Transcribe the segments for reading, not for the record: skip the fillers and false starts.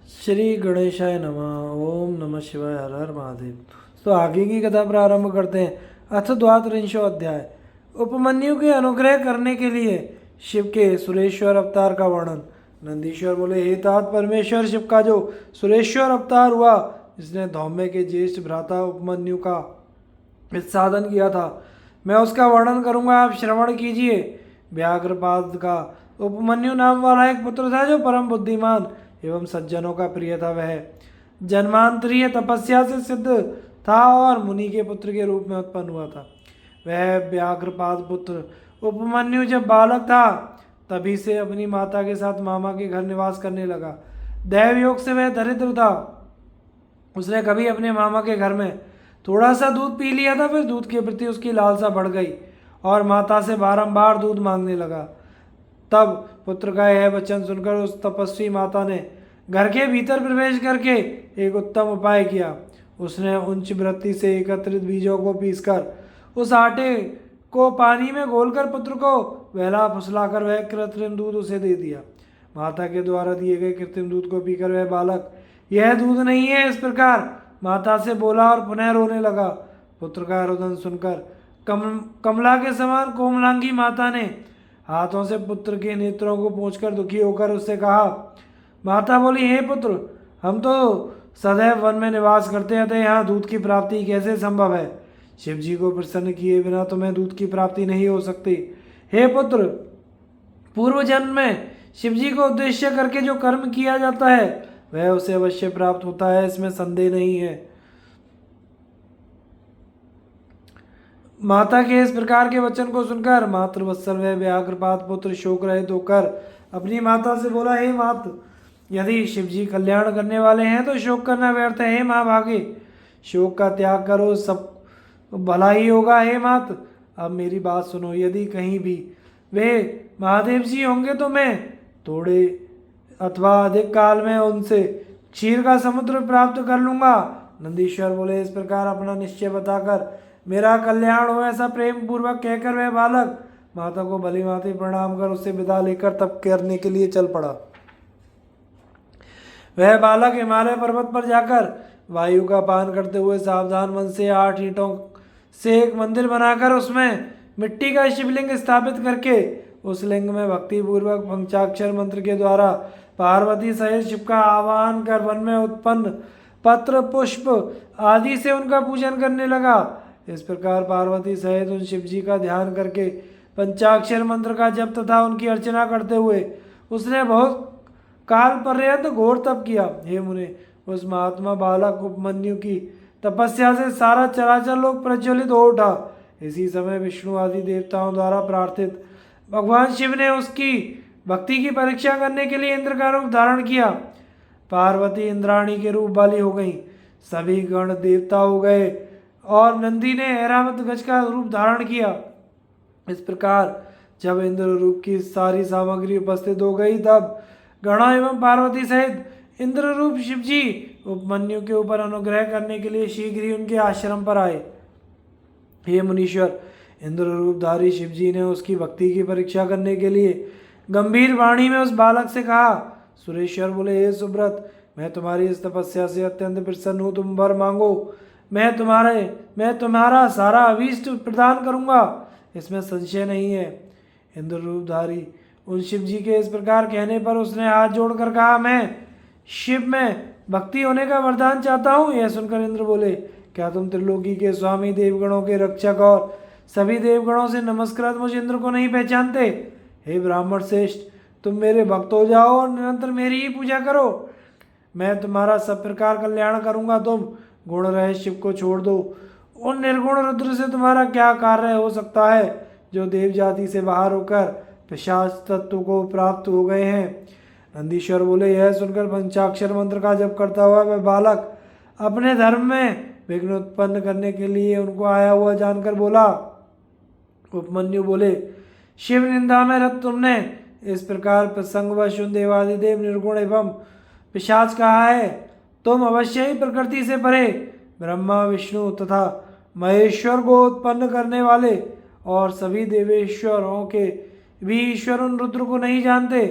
श्री गणेशाय नमः। ओम नमः शिवाय। हर हर महादेव। तो आगे की कथा प्रारंभ करते हैं। अथ द्वात्रिंशो अध्याय। उपमन्यु के अनुग्रह करने के लिए शिव के सुरेश्वर अवतार का वर्णन। नंदीश्वर बोले, हे तात परमेश्वर शिव का जो सुरेश्वर अवतार हुआ, इसने धौम्य के ज्येष्ठ भ्राता उपमन्यु का साधन किया था, मैं उसका वर्णन करूंगा, आप श्रवण कीजिए। व्याघ्रपाद का उपमन्यु नाम वाला एक पुत्र था जो परम बुद्धिमान एवं सज्जनों का प्रिय था। वह जन्मांतरीय तपस्या से सिद्ध था और मुनि के पुत्र के रूप में उत्पन्न हुआ था। वह व्याघ्रपाद पुत्र उपमन्यु जब बालक था तभी से अपनी माता के साथ मामा के घर निवास करने लगा। दैव योग से वह दरिद्र था। उसने कभी अपने मामा के घर में थोड़ा सा दूध पी लिया था, फिर दूध के प्रति उसकी लालसा बढ़ गई और माता से बारंबार दूध मांगने लगा। तब पुत्र का यह वचन सुनकर उस तपस्वी माता ने घर के भीतर प्रवेश करके एक उत्तम उपाय किया। उसने उच्च वृत्ति से एकत्रित बीजों को पीसकर उस आटे को पानी में घोलकर पुत्र को बहला फुसलाकर वह कृत्रिम दूध उसे दे दिया। माता के द्वारा दिए गए कृत्रिम दूध को पीकर वह बालक, यह दूध नहीं है, इस प्रकार माता से बोला और पुनः रोने लगा। पुत्र का रोदन सुनकर कमला के समान कोमलांगी माता ने हाथों से पुत्र के नेत्रों को पोंछकर दुखी होकर उससे कहा। माता बोली, हे पुत्र, हम तो सदैव वन में निवास करते थे, यहाँ दूध की प्राप्ति कैसे संभव है? शिव जी को प्रसन्न किए बिना तुम्हें दूध की प्राप्ति नहीं हो सकती। हे पुत्र, पूर्व जन्म में शिव जी को उद्देश्य करके जो कर्म किया जाता है वह उसे अवश्य प्राप्त होता है, इसमें संदेह नहीं है। माता के इस प्रकार के वचन को सुनकर मातृवत्सल वह व्याघ्रपाद पुत्र शोक रहित होकर अपनी माता से बोला, हे मात, यदि शिव जी कल्याण करने वाले हैं तो शोक करना व्यर्थ है। हे माँ भागे, शोक का त्याग करो, सब भला ही होगा। हे मात, अब मेरी बात सुनो, यदि कहीं भी वे महादेव जी होंगे तो मैं थोड़े अथवा अधिक काल में उनसे क्षीर का समुद्र प्राप्त कर लूंगा। नंदीश्वर बोले, इस प्रकार अपना निश्चय बताकर मेरा कल्याण हो, ऐसा प्रेम पूर्वक कहकर वह बालक माता को भली भांति प्रणाम कर उससे विदा लेकर तप करने के लिए चल पड़ा। वह बालक हिमालय पर्वत पर जाकर वायु का पान करते हुए सावधान मन से 8 ईंटों से एक मंदिर बनाकर उसमें मिट्टी का शिवलिंग स्थापित करके उस लिंग में भक्ति पूर्वक पंचाक्षर मंत्र के द्वारा पार्वती सहित शिव का आह्वान कर वन में उत्पन्न पत्र पुष्प आदि से उनका पूजन करने लगा। इस प्रकार पार्वती सहित उन शिव जी का ध्यान करके पंचाक्षर मंत्र का जप तथा उनकी अर्चना करते हुए उसने बहुत काल पर्यंत घोर तप किया। हे मुने, उस महात्मा बालक उपमन्यु की तपस्या से सारा चराचर लोक प्रज्वलित हो उठा। इसी समय विष्णु आदि देवताओं द्वारा प्रार्थित भगवान शिव ने उसकी भक्ति की परीक्षा करने के लिए इंद्र का रूप धारण किया। पार्वती इंद्राणी के रूप वाली हो गई, सभी गण देवता हो गए और नंदी ने ऐरावत गज का रूप धारण किया। इस प्रकार जब इंद्र रूप की सारी सामग्री उपस्थित हो गई तब गणों एवं पार्वती सहित इंद्र रूप शिव जी उपमन्यु के ऊपर अनुग्रह करने के लिए शीघ्र ही उनके आश्रम पर आए। हे मुनीश्वर, इंद्र रूपधारी शिव जी ने उसकी भक्ति की परीक्षा करने के लिए गंभीर वाणी में उस बालक से कहा। सुरेश्वर बोले, हे सुब्रत, मैं तुम्हारी इस तपस्या से अत्यंत प्रसन्न हूँ, तुम वर मांगो, मैं तुम्हारा सारा अभीष्ट प्रदान करूंगा, इसमें संशय नहीं है। इंद्र रूपधारी उन शिव जी के इस प्रकार कहने पर उसने हाथ जोड़कर कहा, मैं शिव में भक्ति होने का वरदान चाहता हूँ। यह सुनकर इंद्र बोले, क्या तुम त्रिलोकी के स्वामी, देवगणों के रक्षक और सभी देवगणों से नमस्कृत मुझ इंद्र को नहीं पहचानते? हे ब्राह्मण श्रेष्ठ, तुम मेरे भक्त हो जाओ और निरंतर मेरी ही पूजा करो, मैं तुम्हारा सब प्रकार कल्याण करूंगा। तुम गुण रहे शिव को छोड़ दो, उन निर्गुण रुद्र से तुम्हारा क्या कार्य हो सकता है जो देव जाति से बाहर होकर पिशाच तत्व को प्राप्त हो गए हैं। नंदीश्वर बोले, यह सुनकर पंचाक्षर मंत्र का जप करता हुआ वह बालक अपने धर्म में विघ्न उत्पन्न करने के लिए उनको आया हुआ जानकर बोला। उपमन्यु बोले, शिव निंदा में रत तुमने इस प्रकार प्रसंगवश उन देवादिदेव निर्गुण एवं पिशाच कहा है। तुम अवश्य ही प्रकृति से परे ब्रह्मा विष्णु तथा महेश्वर को उत्पन्न करने वाले और सभी देवेश्वरों के भी ईश्वर उन रुद्र को नहीं जानते।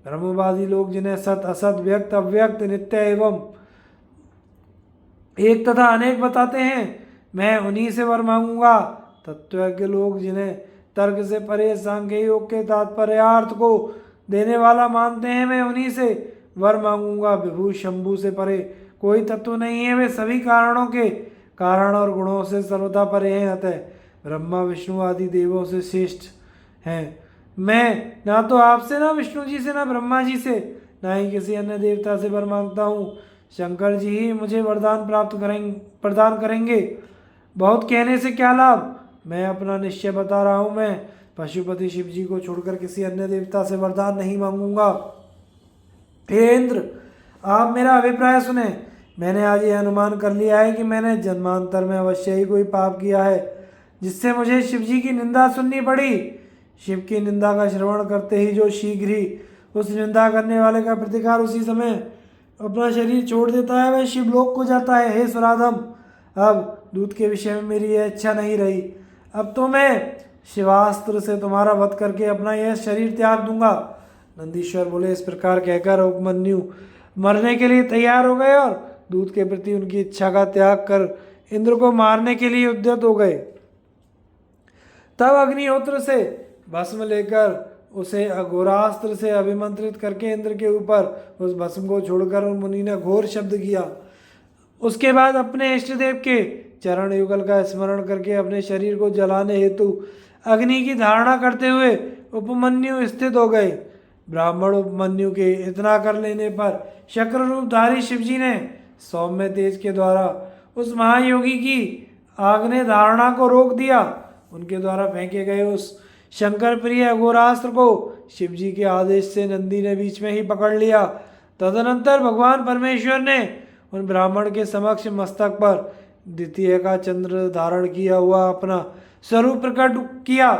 ब्रह्मवादी लोग जिन्हें सत असत व्यक्त अव्यक्त नित्य एवं एक तथा अनेक बताते हैं, मैं उन्हीं से वर मांगूंगा। तत्वज्ञ लोग जिन्हें तर्क से परे सांख्य योग के तात्पर्यार्थ को देने वाला मानते हैं, मैं उन्हीं से वर मांगूंगा। विभू शंभू से परे कोई तत्व नहीं है, वे सभी कारणों के कारण और गुणों से सर्वथा परे हैं, अतः ब्रह्मा विष्णु आदि देवों से श्रेष्ठ हैं। मैं ना तो आपसे, ना विष्णु जी से, ना ब्रह्मा जी से, ना ही किसी अन्य देवता से वर मांगता हूँ। शंकर जी ही मुझे वरदान प्रदान करेंगे। बहुत कहने से क्या लाभ, मैं अपना निश्चय बता रहा हूँ। मैं पशुपति शिव जी को छोड़कर किसी अन्य देवता से वरदान नहीं मांगूंगा। हे इंद्र, आप मेरा अभिप्राय सुने। मैंने आज यह अनुमान कर लिया है कि मैंने जन्मांतर में अवश्य ही कोई पाप किया है, जिससे मुझे शिव जी की निंदा सुननी पड़ी। शिव की निंदा का श्रवण करते ही जो शीघ्र ही उस निंदा करने वाले का प्रतिकार उसी समय अपना शरीर छोड़ देता है, वह शिवलोक को जाता है। हे सुराधम, अब दूत के विषय में मेरी यह इच्छा नहीं रही। अब तो मैं शिवास्त्र से तुम्हारा वध करके अपना यह शरीर त्याग दूंगा। नंदीश्वर बोले। इस प्रकार कहकर उपमन्यु मरने के लिए तैयार हो गए और दूत के प्रति उनकी इच्छा का त्याग कर इंद्र को मारने के लिए उद्यत हो गए। तब अग्निहोत्र से भस्म लेकर उसे अघोरास्त्र से अभिमंत्रित करके इंद्र के ऊपर उस भस्म को छोड़कर उन मुनि ने घोर शब्द किया। उसके बाद अपने इष्ट देव के चरण युगल का स्मरण करके अपने शरीर को जलाने हेतु अग्नि की धारणा करते हुए उपमन्यु स्थित हो गए। ब्राह्मण उपमन्यु के इतना कर लेने पर शक्र रूपधारी शिवजी ने सौम्य तेज के द्वारा उस महायोगी की आग्नेय धारणा को रोक दिया। उनके द्वारा फेंके गए उस शंकर प्रिय अघोरास्त्र को शिवजी के आदेश से नंदी ने बीच में ही पकड़ लिया। तदनंतर भगवान परमेश्वर ने उन ब्राह्मण के समक्ष मस्तक पर द्वितीय का चंद्र धारण किया हुआ अपना स्वरूप प्रकट किया।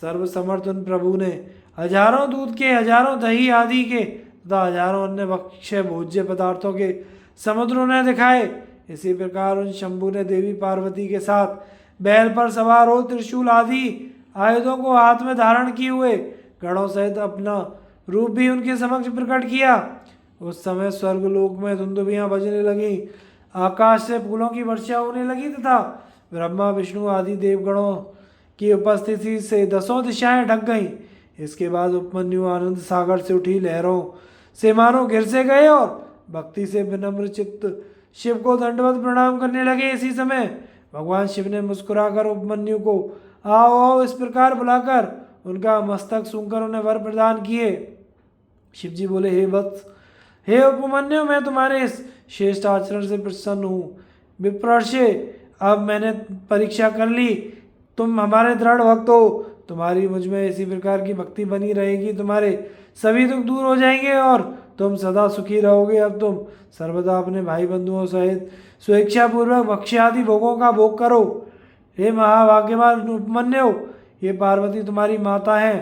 सर्वसमर्थ उन प्रभु ने हजारों दूध के, हजारों दही आदि के तथा हजारों अन्य भक्ष्य भोज्य पदार्थों के समुद्र उन्हें दिखाए। इसी प्रकार उन शंभु ने देवी पार्वती के साथ बैल पर सवार हो त्रिशूल आदि आयुधों को हाथ में धारण किए हुए गणों सहित अपना रूप भी उनके समक्ष प्रकट किया। उस समय स्वर्गलोक में धुंदुभियां बजने लगी, आकाश से फूलों की वर्षा होने लगी तथा ब्रह्मा विष्णु आदि देवगणों की उपस्थिति से दसों दिशाएं ढक गईं। इसके बाद उपमन्यु आनंद सागर से उठी लहरों से मानो गिर से गए और भक्ति से विनम्र चित्त शिव को दंडवत प्रणाम करने लगे। इसी समय भगवान शिव ने मुस्कुराकर उपमन्यु को आओ आओ इस प्रकार बुलाकर उनका मस्तक सूंघकर उन्हें वर प्रदान किए। शिव जी बोले, हे वत्स, हे उपमन्यु, मैं तुम्हारे इस श्रेष्ठ आचरण से प्रसन्न हूँ। विप्रर्षे, अब मैंने परीक्षा कर ली, तुम हमारे दृढ़ भक्त हो। तुम्हारी मुझ में इसी प्रकार की भक्ति बनी रहेगी, तुम्हारे सभी दुख दूर हो जाएंगे और तुम सदा सुखी रहोगे। अब तुम सर्वदा अपने भाई बंधुओं सहित स्वेच्छापूर्वक भक्ष्य आदि भोगों का भोग करो। हे महाभाग्यवान उपमन्यु, ये पार्वती तुम्हारी माता है।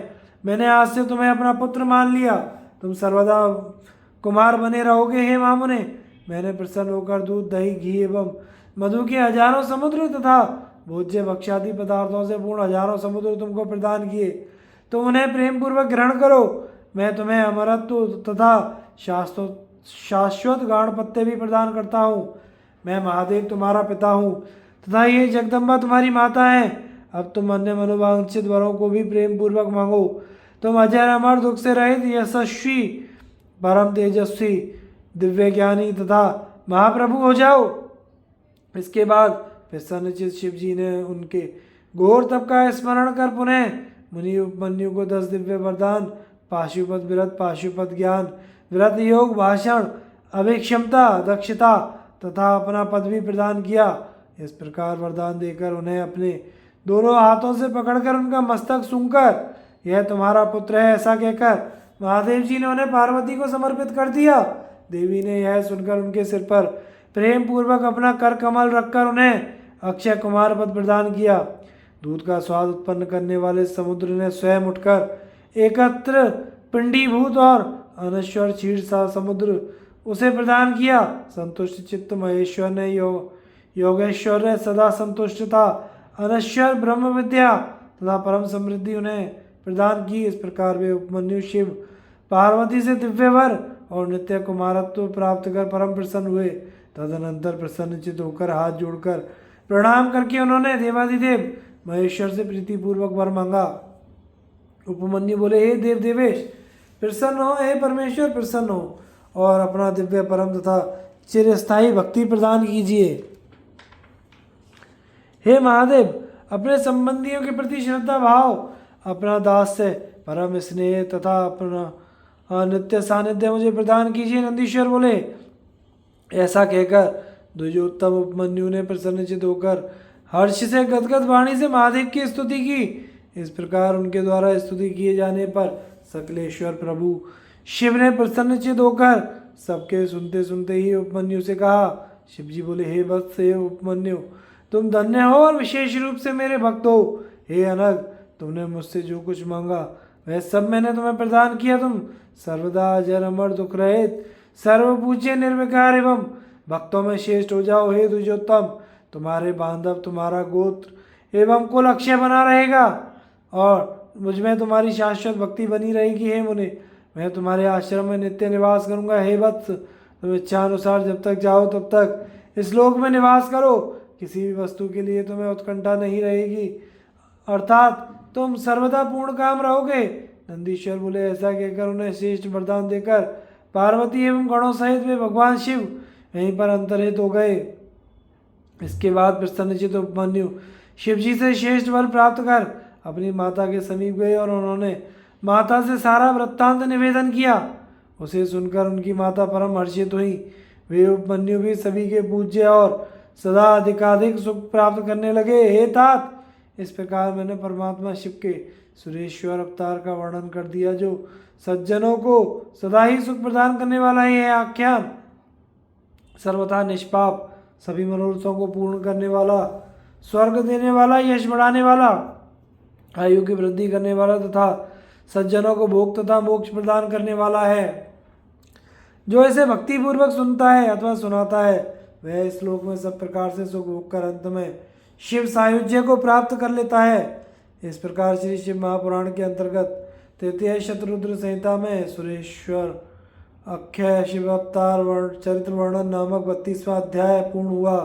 मैंने आज से तुम्हें अपना पुत्र मान लिया, तुम सर्वदा कुमार बने रहोगे। हे मामुने, मैंने प्रसन्न होकर दूध दही घी एवं मधु के हजारों समुद्र तथा भोज्य भक्ष्यादि पदार्थों से पूर्ण हजारों समुद्र तुमको प्रदान किए, तुम उन्हें प्रेम पूर्वक ग्रहण करो। मैं तुम्हें अमरत्व तथा शाश्वत गाणपत्य भी प्रदान करता हूँ। मैं महादेव तुम्हारा पिता हूँ तथा ये जगदम्बा तुम्हारी माता है। अब तुम अन्य मनोवांछित वरों को भी प्रेम पूर्वक मांगो। तुम अजर अमर दुख से रहित यशस्वी परम तेजस्वी दिव्य ज्ञानी तथा महाप्रभु हो जाओ। इसके बाद प्रसन्नचित शिव जी ने उनके घोर तप का स्मरण कर पुनः मुनि उपमन्यु को 10 दिव्य वरदान पाशुपत व्रत, पाशुपत ज्ञान, व्रत योग, भाषण, अभिक्षमता, दक्षता तथा अपना पद भी प्रदान किया। इस प्रकार वरदान देकर उन्हें अपने दोनों हाथों से पकड़कर उनका मस्तक सूंघकर यह तुम्हारा पुत्र है ऐसा कहकर महादेव जी ने उन्हें पार्वती को समर्पित कर दिया। देवी ने यह सुनकर उनके सिर पर प्रेम पूर्वक अपना कर कमल रखकर उन्हें अक्षय कुमार पद प्रदान किया। दूध का स्वाद उत्पन्न करने वाले समुद्र ने स्वयं उठकर एकत्र पिंडीभूत और अनश्वर क्षीर सा समुद्र उसे प्रदान किया। संतुष्ट चित्त महेश्वर ने योगेश्वर सदा संतुष्टता, अनश्वर ब्रह्म विद्या तथा परम समृद्धि उन्हें प्रदान की। इस प्रकार वे उपमन्यु शिव पार्वती से दिव्य वर और नित्य कुमारत्व प्राप्त कर परम प्रसन्न हुए। तदनंतर प्रसन्नचित होकर हाथ जोड़कर प्रणाम करके उन्होंने देवाधिदेव महेश्वर से प्रीतिपूर्वक वर मांगा। उपमन्यु बोले, हे देव देवेश प्रसन्न हो, हे परमेश्वर प्रसन्न हो और अपना दिव्य परम तथा चिरस्थायी भक्ति प्रदान कीजिए। हे महादेव अपने संबंधियों के प्रति श्रद्धा भाव, अपना दास से परम स्नेह तथा अपना नित्य सानिध्य मुझे प्रदान कीजिए। नंदीश्वर बोले, ऐसा कहकर द्विजोत्तम उपमन्यु ने प्रसन्नचित होकर हर्ष से गदगद वाणी से महादेव की स्तुति की। इस प्रकार उनके द्वारा स्तुति किए जाने पर सकलेश्वर प्रभु शिव ने प्रसन्नचित होकर सबके सुनते सुनते ही उपमन्यु से कहा। शिवजी बोले, हे वत्स हे उपमन्यु तुम धन्य हो और विशेष रूप से मेरे भक्त हो। हे अनग तुमने मुझसे जो कुछ मांगा वह सब मैंने तुम्हें प्रदान किया। तुम सर्वदा अजर अमर दुख रहित सर्वपूज्य निर्विकार एवं भक्तों में श्रेष्ठ हो जाओ। हे द्विजोत्तम तुम्हारे बांधव तुम्हारा गोत्र एवं कुल अक्षय बना रहेगा और मुझमें तुम्हारी शाश्वत भक्ति बनी रहेगी। हे मुनि मैं तुम्हारे आश्रम में नित्य निवास करूंगा। हे वत्स तुम इच्छा अनुसार जब तक चाहो तब तक इस लोक में निवास करो। किसी भी वस्तु के लिए तुम्हें उत्कंठा नहीं रहेगी, अर्थात तुम सर्वदा पूर्ण काम रहोगे। नंदीश्वर बोले, ऐसा कहकर उन्हें श्रेष्ठ वरदान देकर पार्वती एवं गणों सहित वे भगवान शिव वहीं पर अंतर्हित हो गए। इसके बाद प्रसन्नचित उपमन्यु शिवजी से श्रेष्ठ वर प्राप्त कर अपनी माता के समीप गए और उन्होंने माता से सारा वृत्तांत निवेदन किया। उसे सुनकर उनकी माता परम हर्षित हुई। वे उपमन्यु भी सभी के पूज्य और सदा अधिकाधिक सुख प्राप्त करने लगे। हे तात इस प्रकार मैंने परमात्मा शिव के सुरेश्वर अवतार का वर्णन कर दिया, जो सज्जनों को सदा ही सुख प्रदान करने वाला है। यह आख्यान सर्वथा निष्पाप, सभी मनोरथों को पूर्ण करने वाला, स्वर्ग देने वाला, यश बढ़ाने वाला, आयु की वृद्धि करने वाला तथा सज्जनों को भोग तथा मोक्ष प्रदान करने वाला है। जो इसे भक्तिपूर्वक सुनता है अथवा सुनाता है वह इस श्लोक में सब प्रकार से सुख भोग कर अंत में शिव सायुज्य को प्राप्त कर लेता है। इस प्रकार श्री शिव महापुराण के अंतर्गत तृतीय शतरुद्र संहिता में सुरेश्वर अक्षय शिव अवतार चरित्र वर्णन नामक 32वां अध्याय पूर्ण हुआ।